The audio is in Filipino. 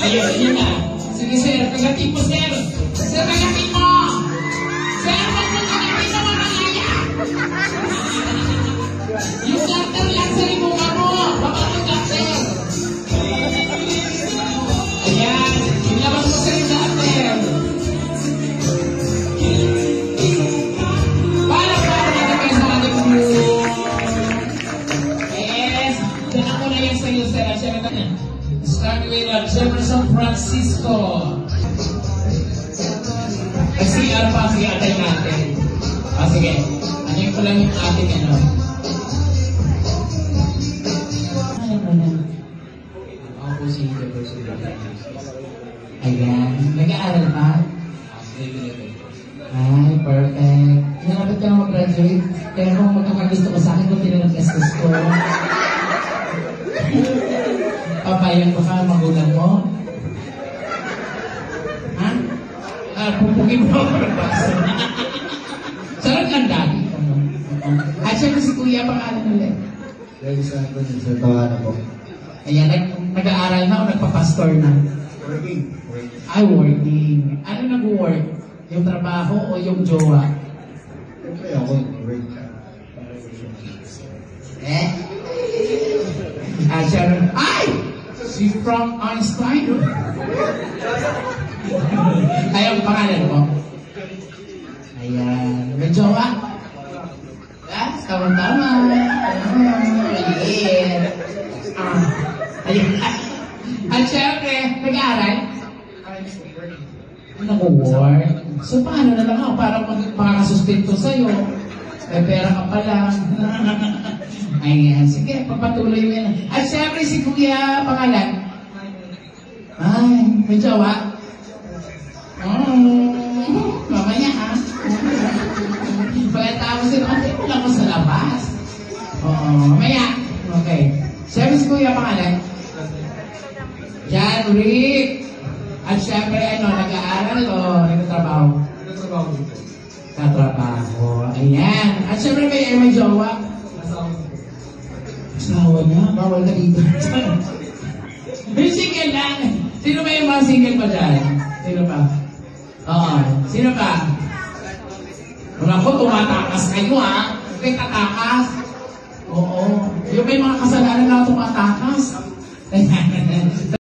Ayun, yun na. Sige, sir. Tagatin mo, sir. Sir, tagatin mo! Sir, wag mo tagatin mo, mamaya! Yung garter lang sa limunga mo. Baka mo garter. Ayan. Ilabas mo sa yung garter. Para natin kayo sa ating group. Yes. Dala ko na yan sa iyo, sir. Siyempre na. Start with Jefferson Francisco. CR pa, sige, atay natin. Sige. Anong ko lang yung ating ano. Alam mo na. Ako po si Jefferson. Ayan. Nag-aaral pa? Ay, perfect. Nalapit ka na mag-graduate. Kaya kung magkakagusto ko sa akin, kung tinanong-estos ko. Papayag ko ka, magulang mo? Ha? Pupugin mo ako ng baso. Sarap lang dati. At syempre si Kuya, pangalan ulit. Dahil sa akin, sa tawanan po. Ayan, nag-aaral na o nagpapastor na? Working. Ay, working. Ano nag-work? Yung trabaho o yung jowa? Siyempre ako, work. At syempre, ay! Si Frank Einstein. Ay, ang pangalan mo? Ayan. May jowa? Tama-tama. Yeah. Ayan. At syempre, nag-aaral? Nag-work. So, paano na lang ako para makakasustento sa'yo? May pera ka pala. Ayan. Sige, papatuloy mo yan. At syempre, si Kuya, pangalan? Ay, may jowa? Mamaya ha? Pagkatapos yun, antay mo lang ko sa labas. Oo, mamaya. Okay. Siyempre si Kuya, pangalan? John Rick. At siyempre, ano, nag-aaral o nagtatrabaho? Nagtatrabaho dito. Nagtatrabaho. Ayan. At siyempre, may jowa? Asawa niya? Bawal ka dito. May single lang. Sino ba yung mga single pa dyan? Sino pa? Oo. Sino pa? Kung ako, tumatakas kayo ha. May tatakas. Oo. Yung may mga kasalanan na tumatakas.